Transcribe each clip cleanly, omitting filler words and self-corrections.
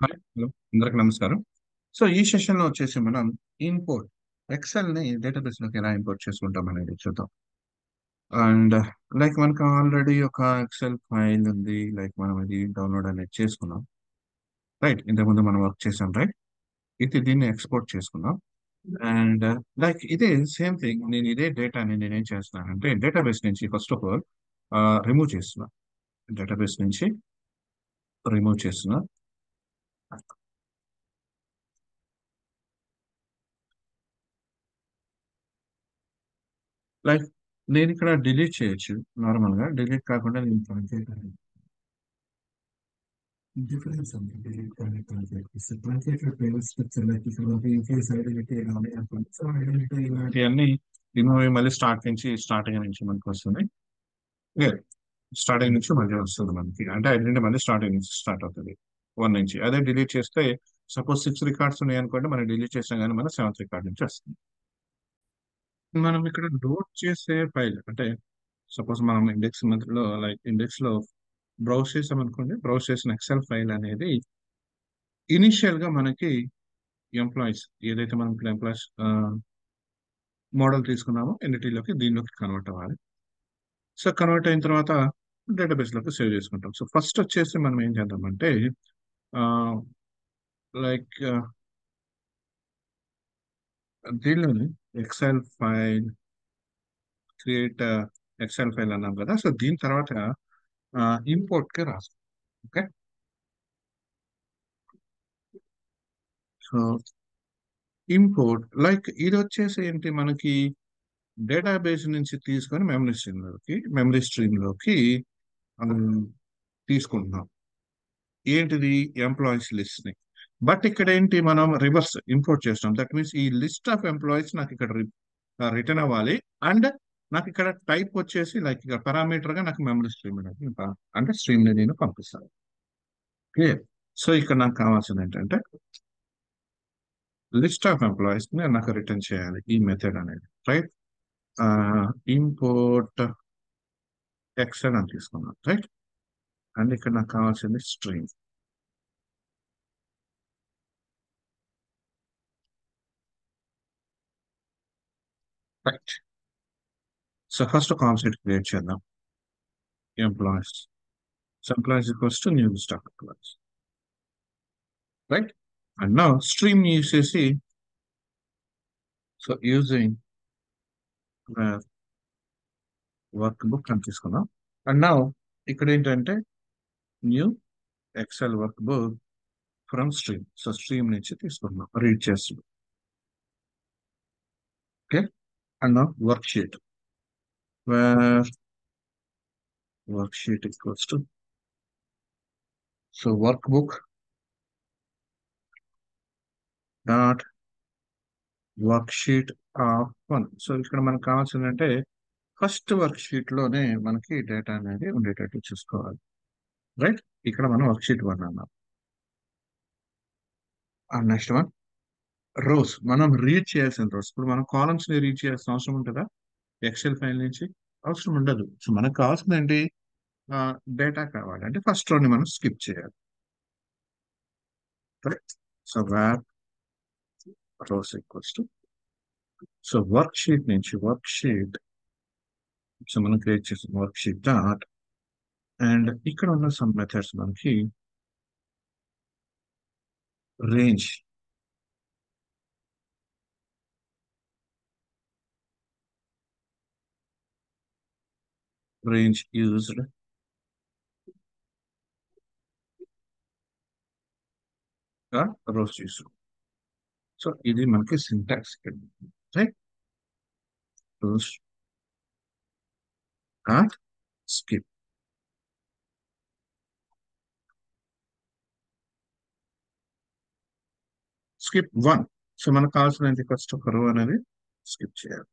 Hi hello అందరికి నమస్కారం. So ఈ సెషన్లో వచ్చేసి మనం ఇంపోర్ట్ ఎక్సెల్ని డేటాబేస్లోకి ఎలా ఇంపోర్ట్ చేసుకుంటాం అనేది చూద్దాం. అండ్ లైక్ మనకు ఆల్రెడీ ఒక ఎక్సెల్ ఫైల్ ఉంది, లైక్ మనం ఇది డౌన్లోడ్ అనేది చేసుకున్నాం. రైట్, ఇంతకుముందు మనం వర్క్ చేసాం. రైట్, ఇది దీన్ని ఎక్స్పోర్ట్ చేసుకున్నాం. అండ్ లైక్ ఇదే సేమ్ థింగ్, నేను ఇదే డేటాని నేనేం చేస్తున్నానంటే డేటాబేస్ నుంచి ఫస్ట్ ఆఫ్ ఆల్ రిమూవ్ చేస్తున్నా. డేటాబేస్ నుంచి రిమూవ్ చేస్తున్నా. లైక్ నేను ఇక్కడ డిలీట్ చేయొచ్చు. నార్మల్ గా డిలీట్ కాకుండా నేను డిఫరెన్స్ ఉంది. డిలీట్ కానీ ట్రాన్సాక్షన్ పేమెంట్ స్ట్రక్చర్ లైక్ ఇక్కడ మనకి యూపీఎస్ ఐడెంటిటీ కానీ అనుకోండి. సో ఐడెంటిటీ ఇలాంటివన్నీ రిమూవ్ అయ్యి మళ్ళీ స్టార్టింగ్ నుంచి మనకు వస్తుంది. స్టార్టింగ్ నుంచి మళ్ళీ వస్తుంది మనకి, అంటే ఐడెంటిటీ మళ్ళీ స్టార్టింగ్ నుంచి స్టార్ట్ అవుతుంది, వన్ నుంచి. అదే డిలీట్ చేస్తే సపోజ్ 6 రికార్డ్స్ ఉన్నాయి అనుకోండి, మనం డిలీట్ చేసినా కానీ మన 7th రికార్డ్ నుంచి వస్తుంది. మనం ఇక్కడ లోడ్ చేసే ఫైల్ అంటే సపోజ్ మనం ఇండెక్స్ మధ్యలో లైక్ ఇండెక్స్ లో బ్రౌజ్ చేసాం అనుకోండి, బ్రౌజ్ చేసిన ఎక్సెల్ ఫైల్ అనేది ఇనిషియల్ గా మనకి ఎంప్లాయీస్ ఏదైతే మనం ఇక్కడ ఎంప్లాయీస్ మోడల్ తీసుకున్నామో ఎన్నిటీలోకి దీనిలోకి కన్వర్ట్ అవ్వాలి. సో కన్వర్ట్ అయిన తర్వాత డేటాబేస్ లోకి సేవ్ చేసుకుంటాం. సో ఫస్ట్ వచ్చేసి మనం ఏం చేద్దామంటే లైక్ దీనిలోని Excel file create Excel file అన్నాం కదా, సో దీని తర్వాత ఇంపోర్ట్ కి రాస్తాం. ఓకే, సో ఇంపోర్ట్ లైక్ ఇది వచ్చేసి ఏంటి మనకి డేటాబేస్ నుంచి తీసుకొని మెమరీ స్ట్రీమ్ లోకి తీసుకుంటున్నాం. ఏంటిది? ఎంప్లాయీస్ లిస్ట్ ని. బట్ ఇక్కడ ఏంటి, మనం రివర్స్ ఇంపోర్ట్ చేస్తాం. దట్ మీన్స్ ఈ లిస్ట్ ఆఫ్ ఎంప్లాయీస్ నాకు ఇక్కడ రిటర్న్ అవ్వాలి. అండ్ నాకు ఇక్కడ టైప్ వచ్చేసి లైక్ ఇక్కడ పారామీటర్ గా నాకు మెమరీ స్ట్రీమ్ అంటే స్ట్రీమ్ ని నేను పంపిస్తాను. క్లియర్? సో ఇక్కడ నాకు కావాల్సింది ఏంటంటే లిస్ట్ ఆఫ్ ఎంప్లాయీస్ ని నాకు రిటర్న్ చేయాలి ఈ మెథడ్ అనేది. రైట్, ఇంపోర్ట్ ఎక్సెల్ అని తీసుకున్నాం. రైట్, అండ్ ఇక్కడ నాకు కావాల్సింది stream. Right, so first concept create చేద్దాం. Employees, so employees equals to new list of employees. Right, and now stream use చేసి సో యూజింగ్ వర్క్ బుక్ అని తీసుకున్నాం. అండ్ నౌ ఇక్కడ ఏంటంటే new Excel workbook from stream, so stream నుంచి తీసుకున్నాం, read చేస్తున్నాం. Okay, and now worksheet where worksheet equals to so workbook dot worksheet of one. So ఇక్కడ మనకు కావాల్సిందంటే first work sheet లోనే మనకి data అనేది ఉండేటట్టు చూసుకోవాలి. రైట్, ఇక్కడ మనం వర్క్ షీట్ వన్ అన్నాం. నెక్స్ట్ వన్ రోస్, మనం రీడ్ చేయాల్సిన రోస్. ఇప్పుడు మనం కాలమ్స్ ని రీడ్ చేయాల్సిన అవసరం ఉంటుందా ఎక్సెల్ ఫైల్ నుంచి? అవసరం ఉండదు. సో మనకు కావాల్సింది ఏంటి, డేటా కావాలి అంటే ఫస్ట్ రోని మనం స్కిప్ చేయాలి. Right, so where rows equals to so worksheet నుంచి వర్క్ షీట్, సో మనం క్రియేట్ చేసిన వర్క్ షీట్ డాట్ అండ్ ఇక్కడ ఉన్న సమ్ మెథడ్స్ మనకి రేంజ్, రేంజ్ యూజ్డ్ గా రోస్ చేసాం. సో ఇది మనకి syntax. Right, rows dot skip. Skip one, so మనకు కావాల్సిన ఫస్ట్ ఒక రో అనేది స్కిప్ చేయాలి.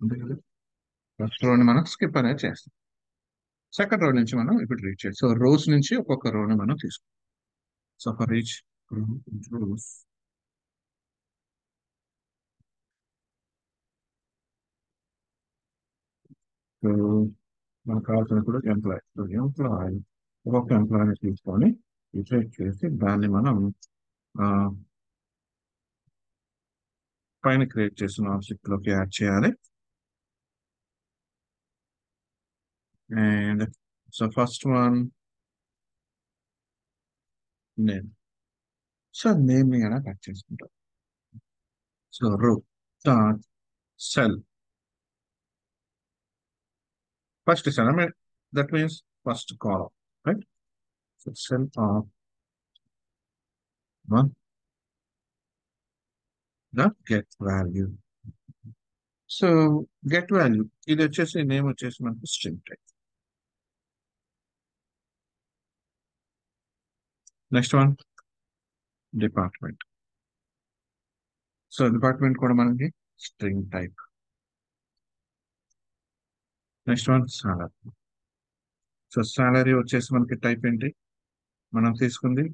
అంతే కదా, ఫస్ట్ రోని మనం స్కిప్ అనేది చేస్తాం. సెకండ్ రో నుంచి మనం ఇప్పుడు రీడ్ చేయాలి. సో రోస్ నుంచి ఒక్కొక్క రోని మనం తీసుకుంటాం. సో ఫర్ ఈచ్ రోస్, మనకు కావాల్సినప్పుడు ఎంప్లాయ్, సో ఎంప్లాయ్ ఒక్కొక్క ఎంప్లాయీని తీసుకొని ఇటరేట్ చేసి దాన్ని మనం ఆ, పైన క్రియేట్ చేసిన ఆబ్జెక్ట్ లోకి యాడ్ చేయాలి. And so first one name. So name ని కూడా కట్ చేసుకుంటాం. సో రో dot cell, first cell, I mean, that means first column, right? So cell of one, the get value. So get value ఇది వచ్చేసి name వచ్చేసి మనకు string type. Next one department. So department కూడా మనకి string type. Next one salary. So salary వచ్చేసి మనకి type ఏంటి, మనం తీసుకుంది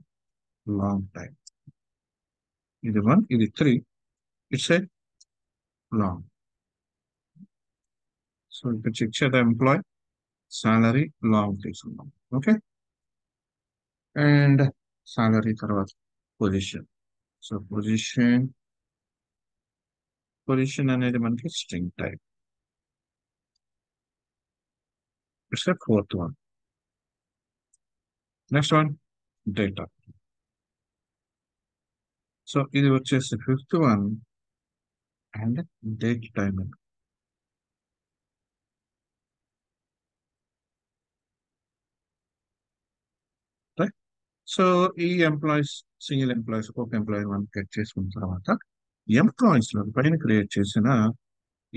లాంగ్ టైప్. ఇది వన్, ఇది three, it's a long. So ఇక్కడ చెక్ చేద్దాం, ఎంప్లాయ్ సాలరీ లాంగ్ తీసుకుందాం. ఓకే. అండ్ సాలరీ తర్వాత పొజిషన్. సో పొజిషన్, పొజిషన్ అనేది మనకి string type. It's a fourth one. Next one data. So ఇది వచ్చేసి fifth one and date timing. Right. So ఈ employees, single employees, ఒక employee మనం get చేసుకున్న తర్వాత ఎంప్లాయీస్ లో పైన క్రియేట్ చేసిన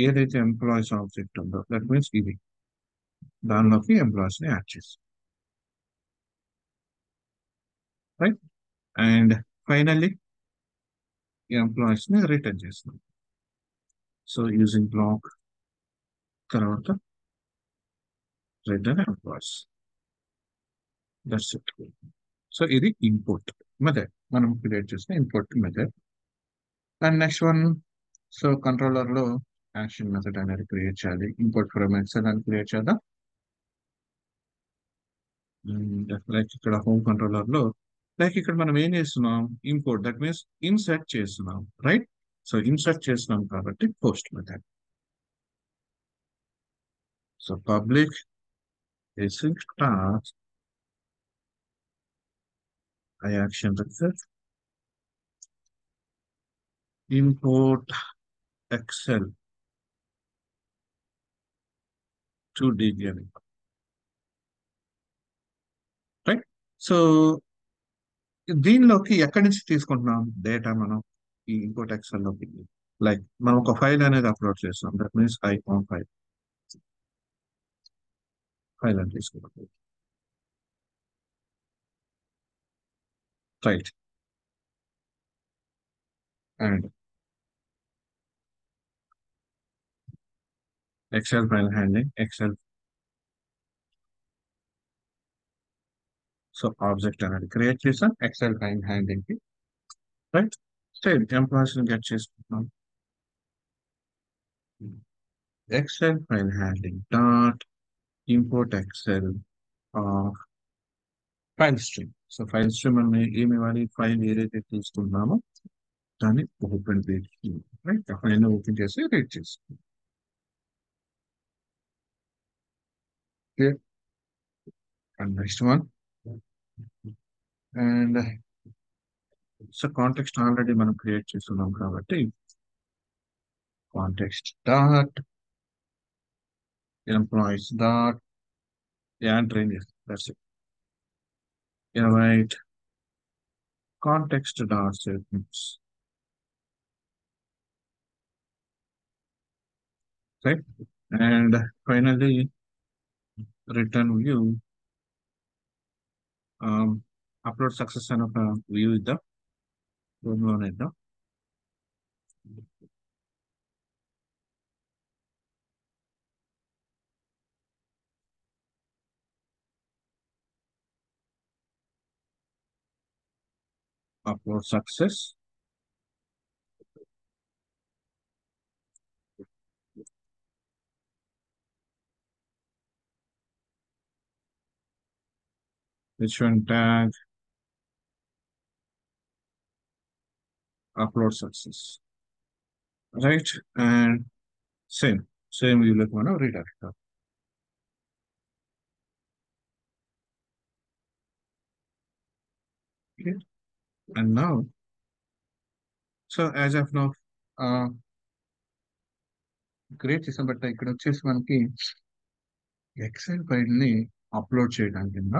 ఏదైతే ఎంప్లాయీస్ ఆబ్జెక్ట్ ఉందో దట్ మీన్స్ ఇది, దానిలోకి ఎంప్లాయీస్ ని యాడ్ చేస్తాం. రైట్. అండ్ ఫైనల్లీ ఎంప్లాయీస్ ని రిటర్న్ చేస్తాం. సో యూజింగ్ బ్లాక్ తర్వాత return employees. That's it. So ఇది ఇంపోర్ట్ మెథడ్, మనం క్రియేట్ చేసిన import method. And next one, so controller లో యాక్షన్ మెథడ్ అనేది క్రియేట్ చేయాలి. ఇంపోర్ట్ ఫ్రమ్ ఎక్సెల్ అని క్రియేట్ చేద్దాం. లైక్ ఇక్కడ హోమ్ కంట్రోలర్ లో, లైక్ ఇక్కడ మనం ఏం చేస్తున్నాం, ఇంపోర్ట్ దట్ మీన్స్ ఇన్సర్ట్ చేస్తున్నాం. రైట్. సో ఇన్సర్ట్ చేస్తున్నాం కాబట్టి post method. So public async task I action success import excel to dgn. Right. So దీనిలోకి ఎక్కడి నుంచి తీసుకుంటున్నాం డేటా మనం, ఈ ఇంపోర్ట్ ఎక్సెల్ లోకి. లైక్ మనం ఒక ఫైల్ అనేది అప్లోడ్ చేస్తాం, that means icon file, file అని తీసుకుంటాం. Right. And Excel file handling, Excel. So object అనేది క్రియేట్ చేసాం ఎక్సెల్ ఫైల్ హ్యాండ్లింగ్ కి. రైట్. సేమ్ ఎంప్లాయీస్ గెట్ చేసుకుంటున్నాం. Excel file handling dot import Excel file stream. So file stream అని ఏమి ఇవ్వాలి, file ఏదైతే తీసుకుంటున్నామో దాన్ని ఓపెన్ పేజ్, రైట్, ఆ ఫైల్ ఓపెన్ చేసి రీడ్ చేస్తాం. And next one, and so context already మనం క్రియేట్ చేస్తున్నాం కాబట్టి context dot employees dot add train చేస్తాం. That's it. Right. Context dot statements. Right. And finally return view, upload success అని ఒక view ఇద్దాం, room లోనే ఇద్దాం. Upload success. H1 tag upload success, right? And same view look మనం redirect. Okay. And now, so as of now, create చేసాం. But ఇక్కడ వచ్చేసి మనకి ఎక్సెల్ ఫైల్ ని అప్లోడ్ చేయడానికి కింద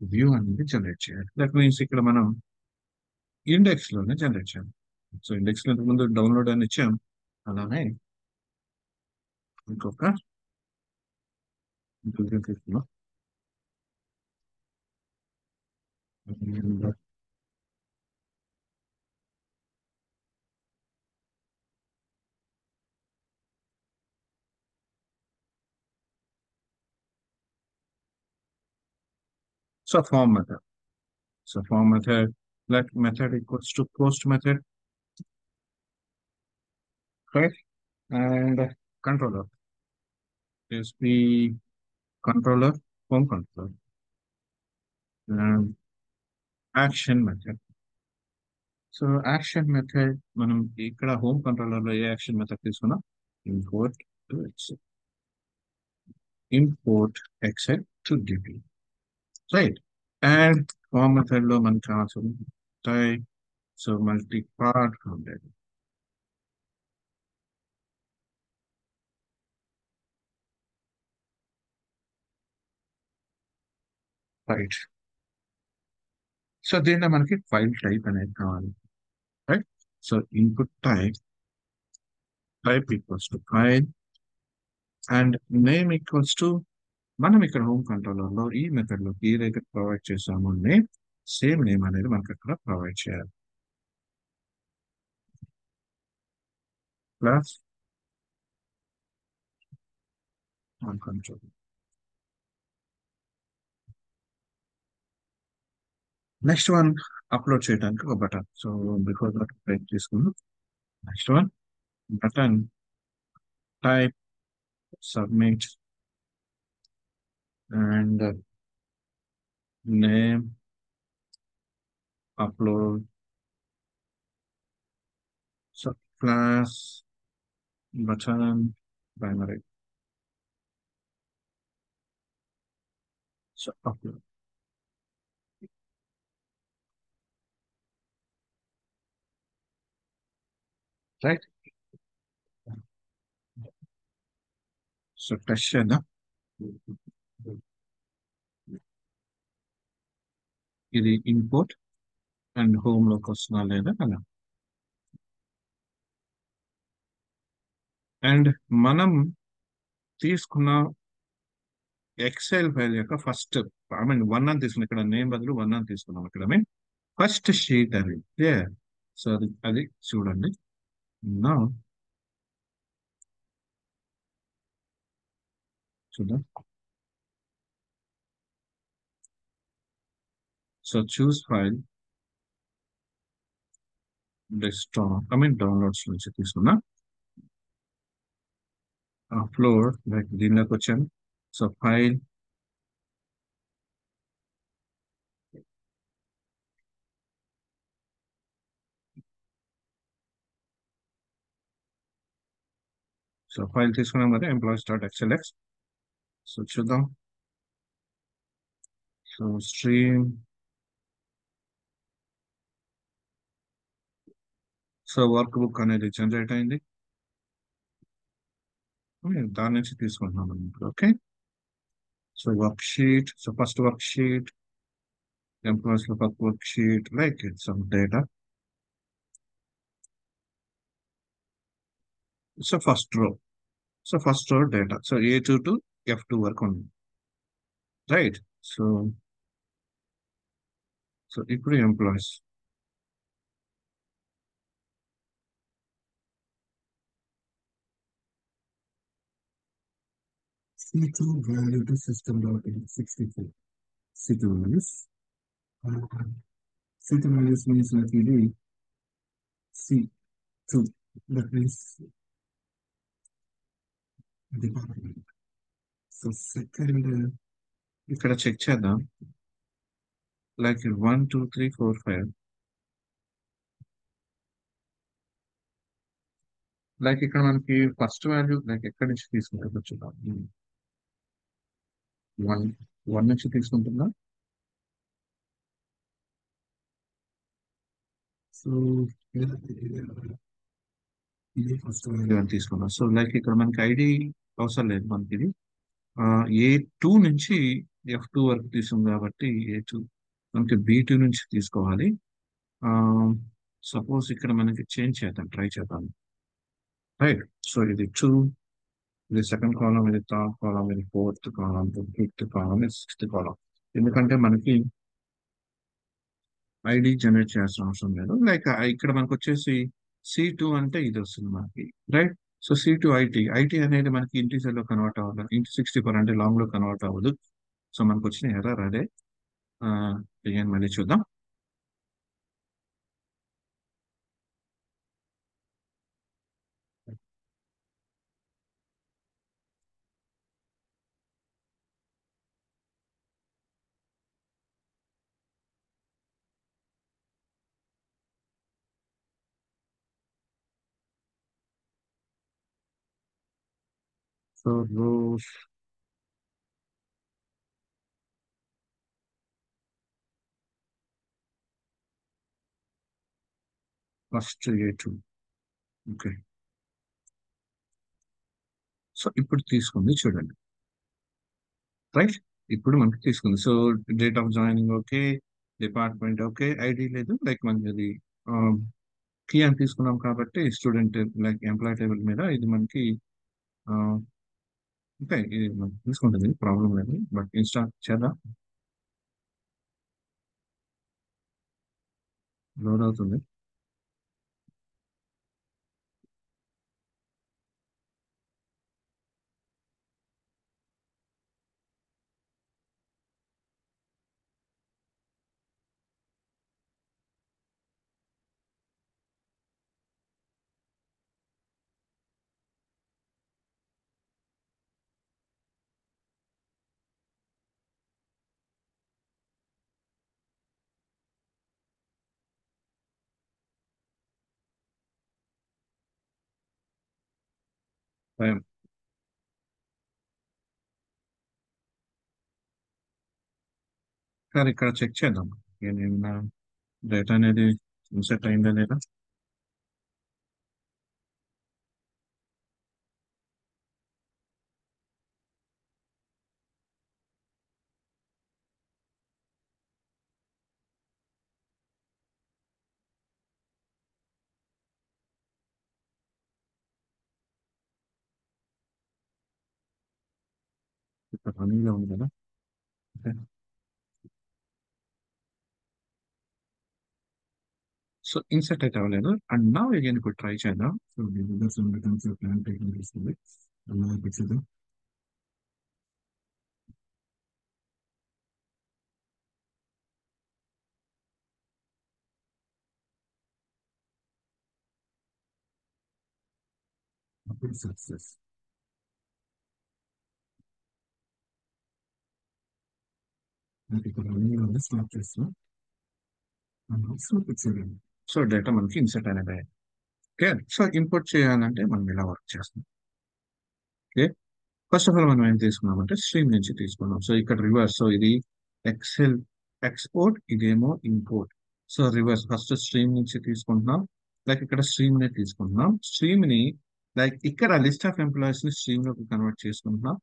వ్యూ అనేది జనరేట్ చేయాలి. దట్ మీన్స్ ఇక్కడ మనం ఇండెక్స్ లోనే జనరేట్ చేయాలి. సో ఇండెక్స్ లో ముందు డౌన్లోడ్ అని ఇచ్చాం. అలానే ఇంకొక తీసుకున్నాం. So form method. So form method, let method equals to post method, right? And controller is the controller, home controller, and action method. So action method, మనం ఇక్కడ home controller లో ఏ action method తీసుకున్నా import to excel, import excel to db, right? And form method లో మనకి కావాల్సిన type, so multi part content, right? So దీంట్లో మనకి file type అనేది కావాలి, right? So input type equals to file and name equals to మనం ఇక్కడ home controller లో ఈ మెథడ్ లో ఏదైతే ప్రొవైడ్ చేసామో నేమ్, సేమ్ నేమ్ అనేది మనకి అక్కడ ప్రొవైడ్ చేయాలి. Plus home control. Next one upload చేయడానికి ఒక button. So before that type తీసుకుందాం. Next one button type submit and name upload, so class button primary, so upload, right? So test చేద్దాం. ఇది import and home లోకి వస్తున్నా లేదా అలా. And మనం తీసుకున్న ఎక్సెల్ ఫైల్ యొక్క ఫస్ట్, ఐ మీన్ వన్ అని తీసుకున్నాం, ఇక్కడ నేమ్ బదులు వన్ అని తీసుకున్నాం. ఇక్కడ మీన్ ఫస్ట్ షీట్ అది. సో అది చూడండి. నా చూద్దాం. So choose file, desktop, I mean downloads నుంచి తీసుకున్నా. అప్లోడ్ లైక్ దీనిలోకి వచ్చాను. సో ఫైల్, సో ఫైల్ తీసుకున్నాం కదా, ఎంప్లాయీస్ డాట్ ఎక్స్ఎల్ఎక్స్. సో చూద్దాం. So stream, so workbook అనేది జనరేట్ అయింది. దాని నుంచి తీసుకుంటున్నాం మనం ఇప్పుడు. Okay. So worksheet, so first worksheet, employees లో worksheet like some data. So first row data, so A2 to F2 వరకు ఉంది, రైట్? సో ఇప్పుడు employees, C2 value to system dot in 64. C2 values. C2 values means like ఇది C2. That means department. So second ఇక్కడ check చేద్దాం. Like 1 2 3 4 5 like ఇక్కడ మనకి first value like ఎక్కడి నుంచి తీసుకుంటుందో చూద్దాం. వన్ వన్ నుంచి తీసుకుంటుందా? సో ఇది ఫస్ట్ వాల్యూ అని తీసుకున్నాం. సో లైక్ ఇక్కడ మనకి ఐడి అవసరం లేదు మనకి ఇది. A2 నుంచి F2 వరకు తీసుకుంది కాబట్టి A2 మనకి B2 నుంచి తీసుకోవాలి. సపోజ్ ఇక్కడ మనకి చేంజ్ చేద్దాం, ట్రై చేద్దాం. రైట్. సో ఇది 2, ఇది సెకండ్ కాలం, ఇది థర్డ్ కాలం, ఇది ఫోర్త్ కాలం, ఫిఫ్త్ కాలం, ఇది సిక్స్త్ కాలం. ఎందుకంటే మనకి ఐడి జనరేట్ చేయాల్సిన అవసరం లేదు. లైక్ ఇక్కడ మనకు వచ్చేసి C2 అంటే ఇది వస్తుంది మనకి. రైట్. సో C2 ఐటీ అనేది మనకి ఇంటీజర్ లో కన్వర్ట్ అవ్వాలి, ఇంటి 64 అంటే లాంగ్ లో కన్వర్ట్ అవ్వదు. సో మనకు వచ్చిన ఎర్రర్ అదే. again మళ్ళీ చూద్దాం. So rows first A2. Okay. So ఇప్పుడు తీసుకుంది చూడండి. రైట్. ఇప్పుడు మనకి తీసుకుంది. So date of joining okay, department okay, ID లేదు. లైక్ మనకి అది కీ అని తీసుకున్నాం కాబట్టి స్టూడెంట్ లైక్ ఎంప్లాయ్ టేబుల్ మీద ఇది మనకి ఆ, ఓకే, ఇది మనకి తీసుకుంటుంది, ప్రాబ్లం లేదు. బట్ ఇన్స్టాల్ చేద్దాం. లోడ్ అవుతుంది. Fine. సార్ ఇక్కడ చెక్ చేద్దాం ఏమైనా డేటా అనేది ఇన్సెట్ అయిందా లేదా. ఇక్కడ రన్నింగ్లో ఉంది కదా. ఓకే. సో ఇన్సెట్ అయితే అవ్వలేదు. అండ్ నా అగైన్ ఇప్పుడు ట్రై చేద్దాం. సో ప్లాన్ టేకింగ్ చేస్తుంది. చూద్దాం. అప్పుడు సక్సెస్. నాకు ఇక్కడ రన్నింగ్ ఉంది, స్టాప్ చేస్తాం. సో డేటా మనకి ఇన్సెట్ అనేది అయ్యింది. ఓకే. సో ఇంపోర్ట్ చేయాలంటే మనం ఇలా వర్క్ చేస్తాం. ఓకే. ఫస్ట్ ఆఫ్ ఆల్ మనం ఏం తీసుకున్నామంటే స్ట్రీమ్ నుంచి తీసుకున్నాం. సో ఇక్కడ రివర్స్. సో ఇది ఎక్సెల్ ఎక్స్పోర్ట్, ఇదేమో import. So reverse first stream నుంచి తీసుకుంటున్నాం. లైక్ ఇక్కడ స్ట్రీమ్ ని తీసుకుంటున్నాం. స్ట్రీమ్ ని లైక్ ఇక్కడ లిస్ట్ ఆఫ్ ఎంప్లాయీస్ ని స్ట్రీమ్ లోకి కన్వర్ట్ చేసుకుంటున్నాం.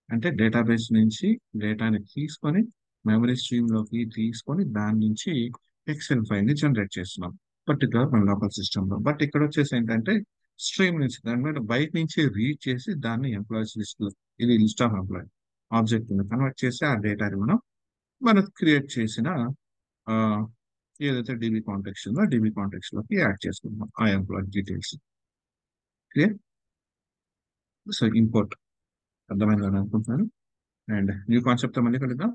అంటే డేటాబేస్ నుంచి డేటాని తీసుకొని మెమరీ స్ట్రీమ్ లోకి తీసుకొని దాని నుంచి ఎక్సెల్ ఫైల్ ని జనరేట్ చేస్తున్నాం పర్టికులర్ మన లోకల్ సిస్టమ్ లో. బట్ ఇక్కడ వచ్చేసి ఏంటంటే స్ట్రీమ్ నుంచి దాని మీద బయట నుంచి రీడ్ చేసి దాన్ని ఎంప్లాయీస్ లిస్ట్ లో, ఇది list of employee object convert చేసి ఆ డేటాని మనకు క్రియేట్ చేసిన ఆ, ఏదైతే డీబీ కాంటెక్స్ ఉందో డీబీ కాంటెక్స్ లోకి యాడ్ చేసుకుంటాం ఆ employee details. Clear. So import అర్థమైందని అనుకుంటున్నాను. అండ్ న్యూ కాన్సెప్ట్ మళ్ళీ కలుద్దాం.